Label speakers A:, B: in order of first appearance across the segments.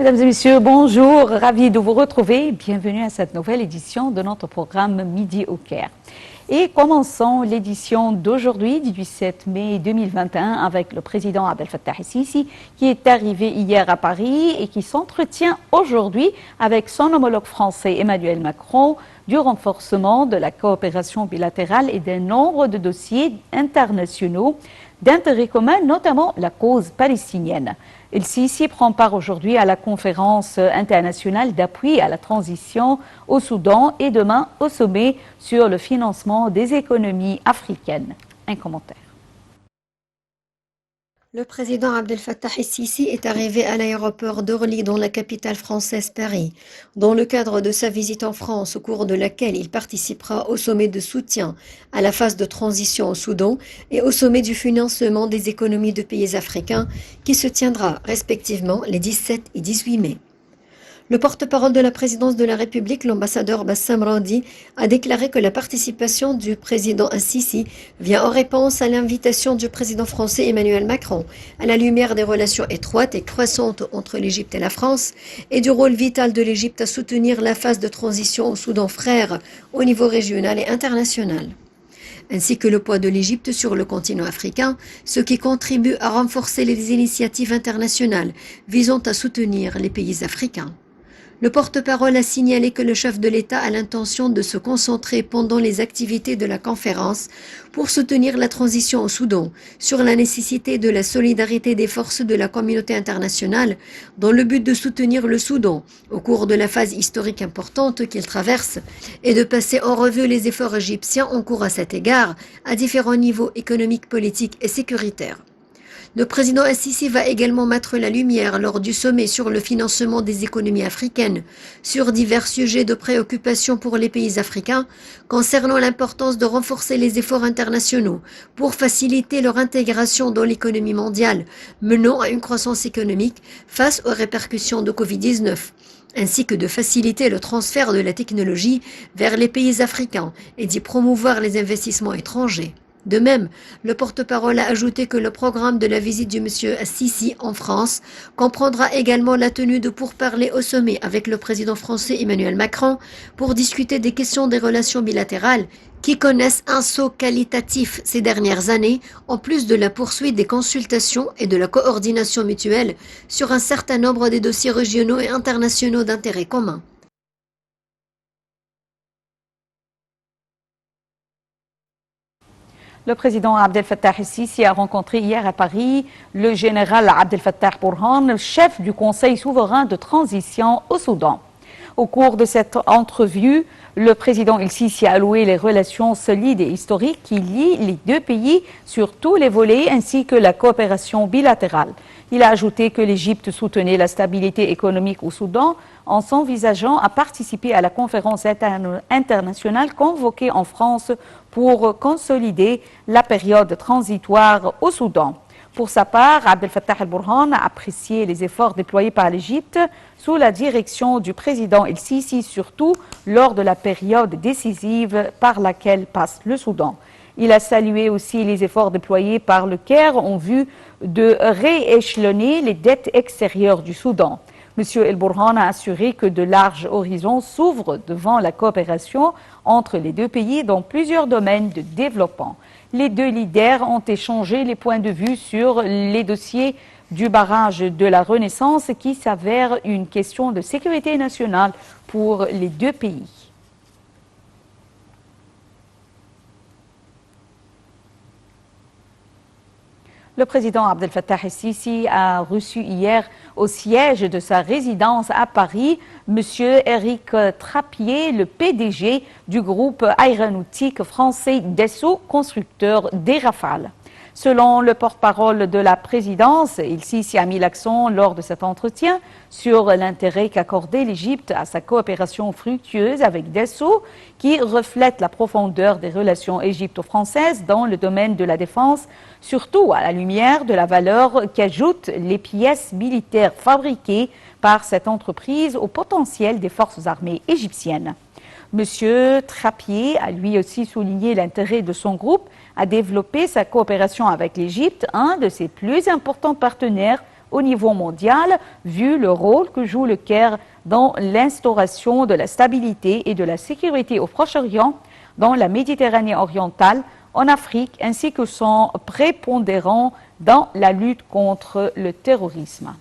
A: Mesdames et messieurs, bonjour, ravi de vous retrouver. Bienvenue à cette nouvelle édition de notre programme Midi au Caire. Et commençons l'édition d'aujourd'hui, du 17 mai 2021, avec le président Abdel Fattah el-Sisi, qui est arrivé hier à Paris et qui s'entretient aujourd'hui avec son homologue français Emmanuel Macron du renforcement de la coopération bilatérale et d'un nombre de dossiers internationaux d'intérêt commun, notamment la cause palestinienne. El-Sisi prend part aujourd'hui à la conférence internationale d'appui à la transition au Soudan et demain au sommet sur le financement des économies africaines. Un commentaire.
B: Le président Abdel Fattah el-Sisi est arrivé à l'aéroport d'Orly dans la capitale française Paris, dans le cadre de sa visite en France au cours de laquelle il participera au sommet de soutien à la phase de transition au Soudan et au sommet du financement des économies de pays africains qui se tiendra respectivement les 17 et 18 mai. Le porte-parole de la présidence de la République, l'ambassadeur Bassam Randi, a déclaré que la participation du président el-Sisi vient en réponse à l'invitation du président français Emmanuel Macron, à la lumière des relations étroites et croissantes entre l'Égypte et la France et du rôle vital de l'Égypte à soutenir la phase de transition au Soudan frère au niveau régional et international, ainsi que le poids de l'Égypte sur le continent africain, ce qui contribue à renforcer les initiatives internationales visant à soutenir les pays africains. Le porte-parole a signalé que le chef de l'État a l'intention de se concentrer pendant les activités de la conférence pour soutenir la transition au Soudan, sur la nécessité de la solidarité des forces de la communauté internationale dans le but de soutenir le Soudan au cours de la phase historique importante qu'il traverse et de passer en revue les efforts égyptiens en cours à cet égard à différents niveaux économiques, politiques et sécuritaires. Le président el-Sisi va également mettre la lumière lors du sommet sur le financement des économies africaines sur divers sujets de préoccupation pour les pays africains concernant l'importance de renforcer les efforts internationaux pour faciliter leur intégration dans l'économie mondiale, menant à une croissance économique face aux répercussions de Covid-19, ainsi que de faciliter le transfert de la technologie vers les pays africains et d'y promouvoir les investissements étrangers. De même, le porte-parole a ajouté que le programme de la visite du monsieur el-Sisi en France comprendra également la tenue de pourparlers au sommet avec le président français Emmanuel Macron pour discuter des questions des relations bilatérales qui connaissent un saut qualitatif ces dernières années, en plus de la poursuite des consultations et de la coordination mutuelle sur un certain nombre des dossiers régionaux et internationaux d'intérêt commun.
A: Le président Abdel Fattah el-Sisi a rencontré hier à Paris le général Abdel Fattah Burhan, chef du Conseil souverain de transition au Soudan. Au cours de cette entrevue, le président el-Sisi a loué les relations solides et historiques qui lient les deux pays sur tous les volets ainsi que la coopération bilatérale. Il a ajouté que l'Égypte soutenait la stabilité économique au Soudan en s'envisageant à participer à la conférence internationale convoquée en France pour consolider la période transitoire au Soudan. Pour sa part, Abdel Fattah el-Burhan a apprécié les efforts déployés par l'Égypte sous la direction du président el-Sisi, surtout lors de la période décisive par laquelle passe le Soudan. Il a salué aussi les efforts déployés par le Caire en vue de rééchelonner les dettes extérieures du Soudan. M. el-Burhan a assuré que de larges horizons s'ouvrent devant la coopération entre les deux pays dans plusieurs domaines de développement. Les deux leaders ont échangé les points de vue sur les dossiers du barrage de la Renaissance qui s'avère une question de sécurité nationale pour les deux pays. Le président Abdel Fattah el-Sisi a reçu hier au siège de sa résidence à Paris M. Éric Trappier, le PDG du groupe aéronautique français Dassault, constructeur des Rafales. Selon le porte-parole de la présidence, el-Sisi a mis l'accent lors de cet entretien sur l'intérêt qu'accordait l'Égypte à sa coopération fructueuse avec Dassault, qui reflète la profondeur des relations égypto-françaises dans le domaine de la défense, surtout à la lumière de la valeur qu'ajoutent les pièces militaires fabriquées par cette entreprise au potentiel des forces armées égyptiennes. M. Trappier a lui aussi souligné l'intérêt de son groupe à développer sa coopération avec l'Égypte, un de ses plus importants partenaires au niveau mondial, vu le rôle que joue le Caire dans l'instauration de la stabilité et de la sécurité au Proche-Orient, dans la Méditerranée orientale, en Afrique, ainsi que son prépondérant dans la lutte contre le terrorisme.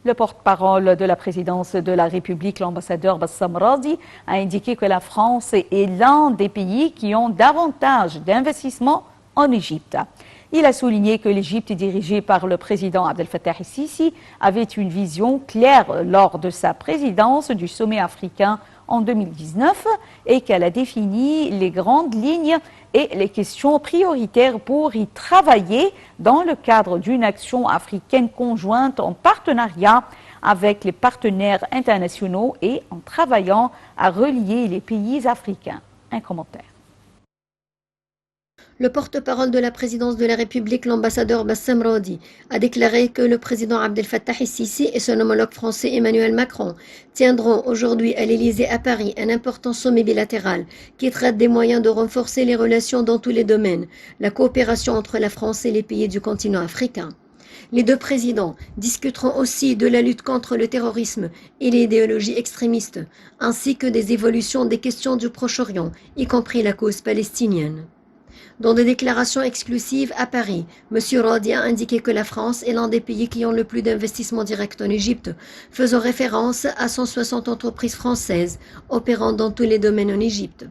A: Le porte-parole de la présidence de la République, l'ambassadeur Bassam Radi, a indiqué que la France est l'un des pays qui ont davantage d'investissements en Égypte. Il a souligné que l'Égypte, dirigée par le président Abdel Fattah el-Sisi, avait une vision claire lors de sa présidence du sommet africain en 2019 et qu'elle a défini les grandes lignes et les questions prioritaires pour y travailler dans le cadre d'une action africaine conjointe en partenariat avec les partenaires internationaux et en travaillant à relier les pays africains. Un commentaire.
B: Le porte-parole de la présidence de la République, l'ambassadeur Bassam Radi, a déclaré que le président Abdel Fattah el-Sisi et son homologue français Emmanuel Macron tiendront aujourd'hui à l'Élysée à Paris un important sommet bilatéral qui traite des moyens de renforcer les relations dans tous les domaines, la coopération entre la France et les pays du continent africain. Les deux présidents discuteront aussi de la lutte contre le terrorisme et l'idéologie extrémiste, ainsi que des évolutions des questions du Proche-Orient, y compris la cause palestinienne. Dans des déclarations exclusives à Paris, M. Radi a indiqué que la France est l'un des pays qui ont le plus d'investissements directs en Égypte, faisant référence à 160 entreprises françaises opérant dans tous les domaines en Égypte.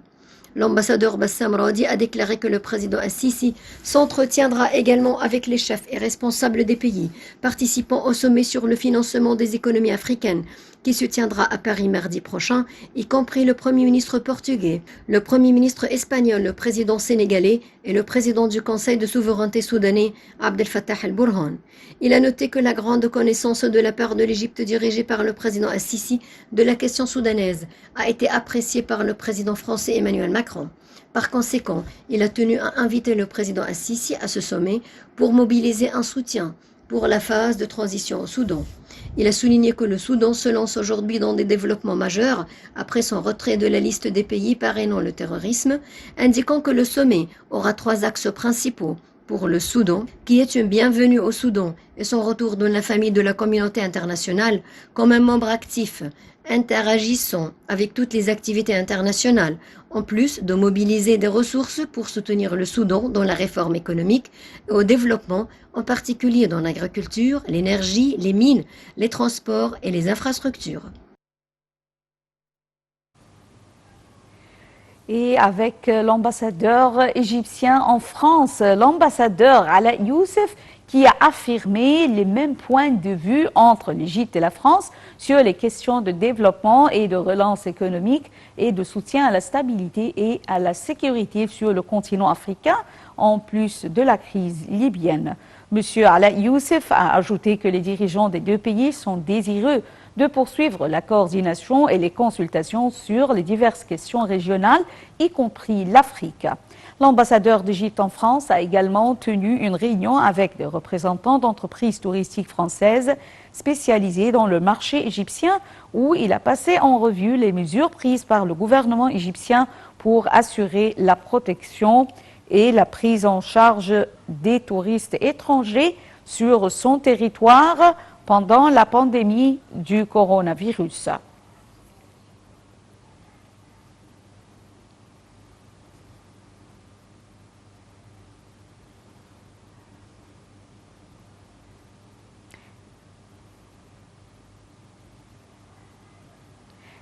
B: L'ambassadeur Bassam Radi a déclaré que le président al-Sisi s'entretiendra également avec les chefs et responsables des pays participant au sommet sur le financement des économies africaines qui se tiendra à Paris mardi prochain, y compris le Premier ministre portugais, le Premier ministre espagnol, le président sénégalais et le président du Conseil de souveraineté soudanais, Abdel Fattah el-Burhan. Il a noté que la grande connaissance de la part de l'Égypte dirigée par le président al-Sisi de la question soudanaise a été appréciée par le président français Emmanuel Macron. Par conséquent, il a tenu à inviter le président al-Sisi à ce sommet pour mobiliser un soutien pour la phase de transition au Soudan. Il a souligné que le Soudan se lance aujourd'hui dans des développements majeurs après son retrait de la liste des pays parrainant le terrorisme, indiquant que le sommet aura 3 axes principaux pour le Soudan, qui est une bienvenue au Soudan et son retour dans la famille de la communauté internationale comme un membre actif, interagissant avec toutes les activités internationales, en plus de mobiliser des ressources pour soutenir le Soudan dans la réforme économique et au développement, en particulier dans l'agriculture, l'énergie, les mines, les transports et les infrastructures.
A: Et avec l'ambassadeur égyptien en France, l'ambassadeur Ala Youssef, qui a affirmé les mêmes points de vue entre l'Égypte et la France sur les questions de développement et de relance économique et de soutien à la stabilité et à la sécurité sur le continent africain, en plus de la crise libyenne. M. Ala Youssef a ajouté que les dirigeants des deux pays sont désireux de poursuivre la coordination et les consultations sur les diverses questions régionales, y compris l'Afrique. L'ambassadeur d'Égypte en France a également tenu une réunion avec des représentants d'entreprises touristiques françaises spécialisées dans le marché égyptien, où il a passé en revue les mesures prises par le gouvernement égyptien pour assurer la protection et la prise en charge des touristes étrangers sur son territoire pendant la pandémie du coronavirus.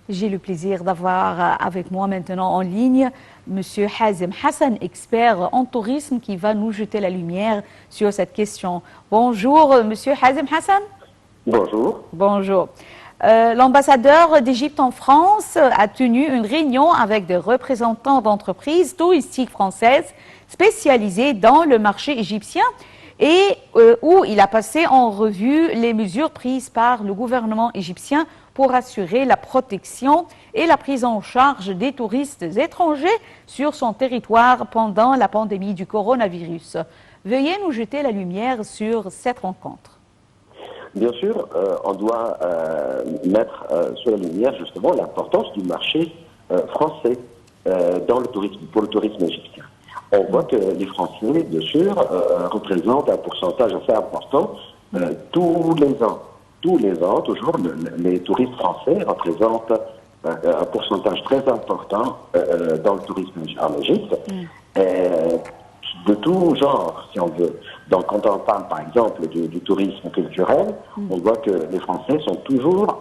A: J'ai le plaisir d'avoir avec moi maintenant en ligne M. Hazem Hassan, expert en tourisme, qui va nous jeter la lumière sur cette question. Bonjour, M. Hazem Hassan.
C: Bonjour.
A: Bonjour. L'ambassadeur d'Égypte en France a tenu une réunion avec des représentants d'entreprises touristiques françaises spécialisées dans le marché égyptien et où il a passé en revue les mesures prises par le gouvernement égyptien pour assurer la protection et la prise en charge des touristes étrangers sur son territoire pendant la pandémie du coronavirus. Veuillez nous jeter la lumière sur cette rencontre.
C: Bien sûr, on doit mettre sur la lumière justement l'importance du marché français dans le tourisme, pour le tourisme égyptien. On voit que les Français, bien sûr, représentent un pourcentage assez important tous les ans. Tous les ans, toujours, les touristes français représentent un pourcentage très important dans le tourisme en Égypte, de tout genre, si on veut. Donc, quand on parle, par exemple, du tourisme culturel, on voit que les Français sont toujours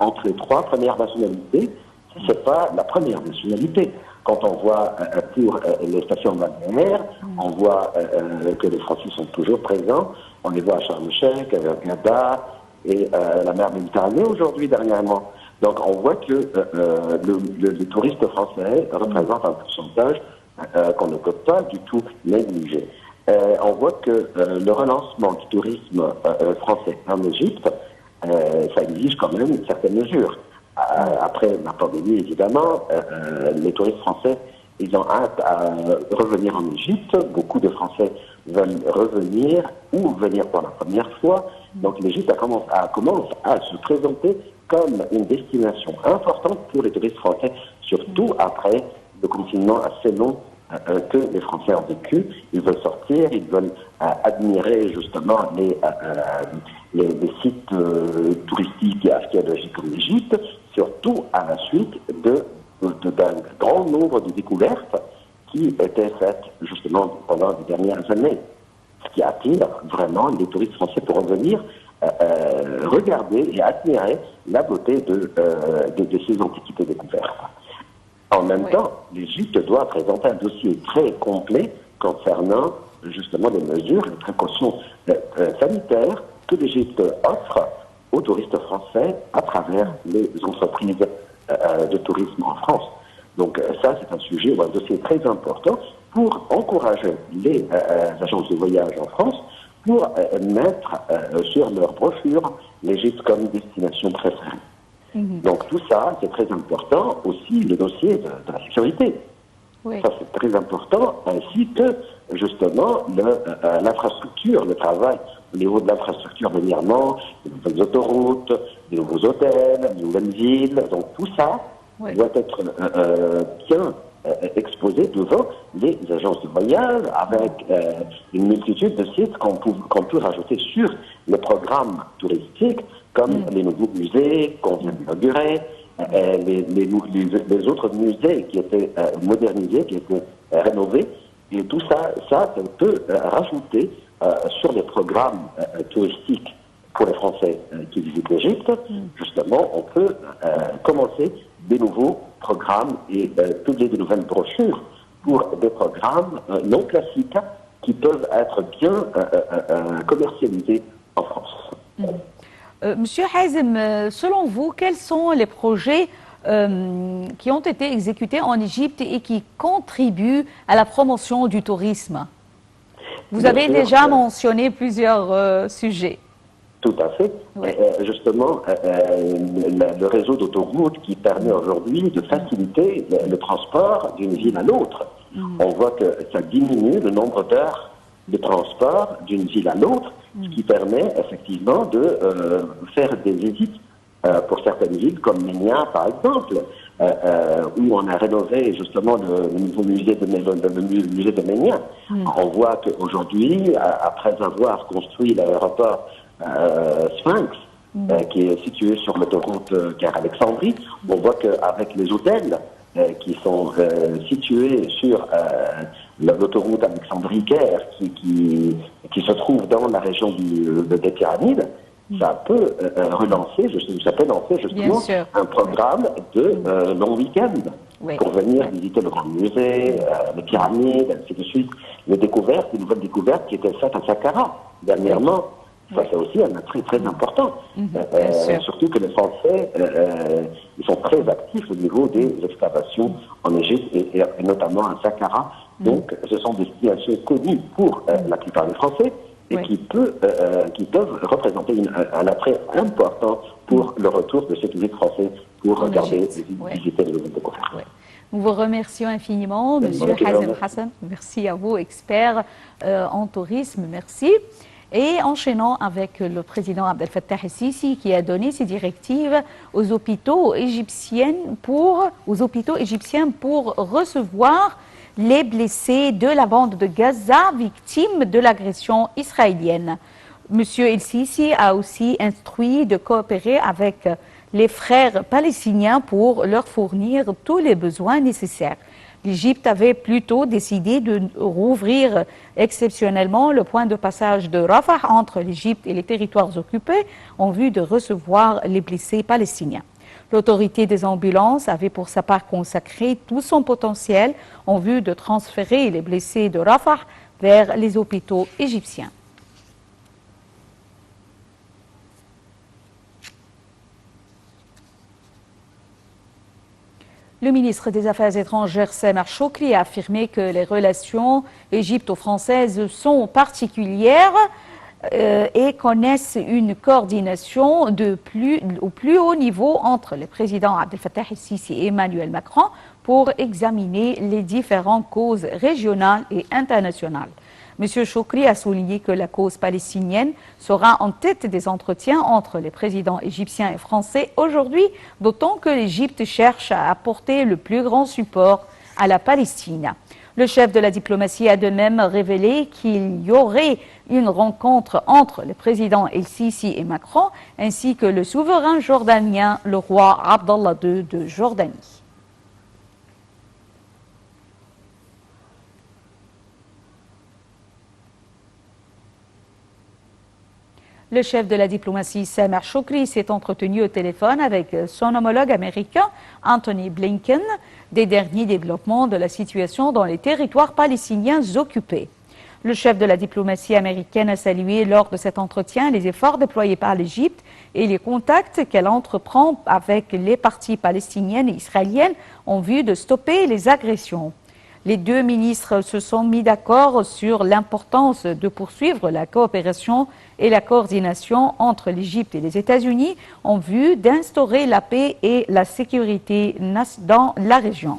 C: entre les 3 premières nationalités, si ce n'est pas la première nationalité. Quand on voit pour les stations balnéaires, on voit que les Français sont toujours présents. On les voit à Sharm el-Sheikh, à Gada et la mer Méditerranée aujourd'hui, dernièrement. Donc, on voit que le touriste français représente un pourcentage qu'on ne peut pas du tout négliger. On voit que le relancement du tourisme français en Égypte, ça exige quand même une certaine mesure. Après la pandémie, évidemment, les touristes français, ils ont hâte à revenir en Égypte. Beaucoup de Français veulent revenir ou venir pour la première fois. Donc l'Égypte commence à se présenter comme une destination importante pour les touristes français, surtout après le confinement assez long que les Français ont vécu. Ils veulent sortir, ils veulent admirer justement les sites touristiques et archéologiques en Égypte, surtout à la suite d'un grand nombre de découvertes qui étaient faites justement pendant les dernières années. Ce qui attire vraiment les touristes français pour revenir regarder et admirer la beauté de ces antiquités découvertes. En même temps, l'Égypte doit présenter un dossier très complet concernant justement les mesures, les précautions sanitaires que l'Égypte offre aux touristes français à travers les entreprises de tourisme en France. Donc ça, c'est un sujet ou un dossier très important pour encourager les agences de voyage en France pour mettre sur leur brochure l'Égypte comme destination préférée. Donc tout ça, c'est très important. Aussi, le dossier de la sécurité. Oui. Ça, c'est très important, ainsi que, justement, l'infrastructure, le travail au niveau de l'infrastructure dernièrement, les nouvelles autoroutes, les nouveaux hôtels, les nouvelles villes. Donc tout ça doit être bien exposé devant les agences de voyage avec une multitude de sites qu'on peut rajouter sur le programme touristique, comme les nouveaux musées qu'on vient d'inaugurer, les autres musées qui étaient modernisés, qui étaient rénovés, et tout ça, ça peut rajouter sur les programmes touristiques pour les Français qui visitent l'Égypte. Justement, on peut commencer des nouveaux programmes et publier de nouvelles brochures pour des programmes non classiques qui peuvent être bien commercialisés en France.
A: Monsieur Hazem, selon vous, quels sont les projets qui ont été exécutés en Égypte et qui contribuent à la promotion du tourisme? Vous avez déjà mentionné plusieurs sujets.
C: Tout à fait. Oui. Justement, le réseau d'autoroutes qui permet aujourd'hui de faciliter le transport d'une ville à l'autre. On voit que ça diminue le nombre d'heures de transport d'une ville à l'autre, ce qui permet effectivement de faire des visites pour certaines villes, comme Ménia par exemple, où on a rénové justement le nouveau musée de Ménia. On voit qu'aujourd'hui, après avoir construit l'aéroport Sphinx, qui est situé sur l'autoroute Caire-Alexandrie, on voit qu'avec les hôtels qui sont situés sur l'autoroute Alexandrie-Caire, qui se trouve dans la région des Pyramides, ça peut relancer, ça peut lancer justement un programme de long week-end pour venir visiter le Grand Musée, les Pyramides, ainsi de suite. Les nouvelles découvertes qui étaient faites à Saqqara dernièrement. Ça, c'est aussi un attrait très important. Surtout que les Français, ils sont très actifs au niveau des excavations en Égypte et notamment à Saqqara. Donc, ce sont des destinations connues pour la plupart des Français et qui peuvent représenter un attrait important pour le retour de ces touristes français pour regarder et visiter les nouvelles découvertes.
A: Nous vous remercions infiniment, Monsieur Hazem Hassan. Merci à vous, expert en tourisme. Merci. Et enchaînons avec le président Abdel Fattah el-Sisi qui a donné ses directives aux hôpitaux égyptiens pour recevoir les blessés de la bande de Gaza victimes de l'agression israélienne. Monsieur El-Sisi a aussi instruit de coopérer avec les frères palestiniens pour leur fournir tous les besoins nécessaires. L'Égypte avait plutôt décidé de rouvrir exceptionnellement le point de passage de Rafah entre l'Égypte et les territoires occupés en vue de recevoir les blessés palestiniens. L'autorité des ambulances avait pour sa part consacré tout son potentiel en vue de transférer les blessés de Rafah vers les hôpitaux égyptiens. Le ministre des Affaires étrangères, Samar Choukri, a affirmé que les relations égypto-françaises sont particulières et connaissent une coordination au plus haut niveau entre les présidents Abdel Fattah el-Sisi et Emmanuel Macron pour examiner les différentes causes régionales et internationales. M. Choukri a souligné que la cause palestinienne sera en tête des entretiens entre les présidents égyptiens et français aujourd'hui, d'autant que l'Égypte cherche à apporter le plus grand support à la Palestine. Le chef de la diplomatie a de même révélé qu'il y aurait une rencontre entre le président El-Sisi et Macron, ainsi que le souverain jordanien, le roi Abdallah II de Jordanie. Le chef de la diplomatie, Samar Choukri, s'est entretenu au téléphone avec son homologue américain, Anthony Blinken, des derniers développements de la situation dans les territoires palestiniens occupés. Le chef de la diplomatie américaine a salué lors de cet entretien les efforts déployés par l'Égypte et les contacts qu'elle entreprend avec les parties palestiniennes et israéliennes en vue de stopper les agressions. Les deux ministres se sont mis d'accord sur l'importance de poursuivre la coopération et la coordination entre l'Égypte et les États-Unis en vue d'instaurer la paix et la sécurité dans la région.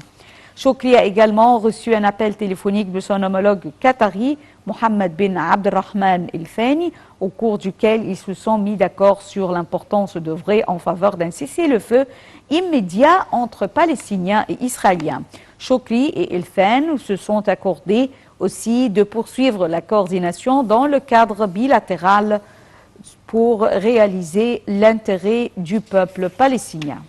A: Choukri a également reçu un appel téléphonique de son homologue qatari, Mohammed bin Abdelrahman El Thani, au cours duquel ils se sont mis d'accord sur l'importance d'œuvrer en faveur d'un cessez-le-feu immédiat entre Palestiniens et Israéliens. Choukri et El Thani se sont accordés aussi de poursuivre la coordination dans le cadre bilatéral pour réaliser l'intérêt du peuple palestinien.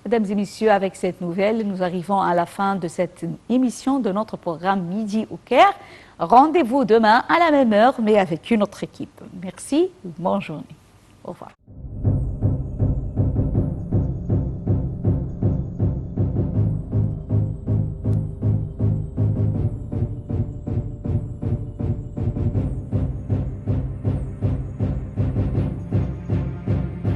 A: Mesdames et messieurs, avec cette nouvelle, nous arrivons à la fin de cette émission de notre programme Midi au Caire. Rendez-vous demain à la même heure, mais avec une autre équipe. Merci, bonne journée. Au revoir.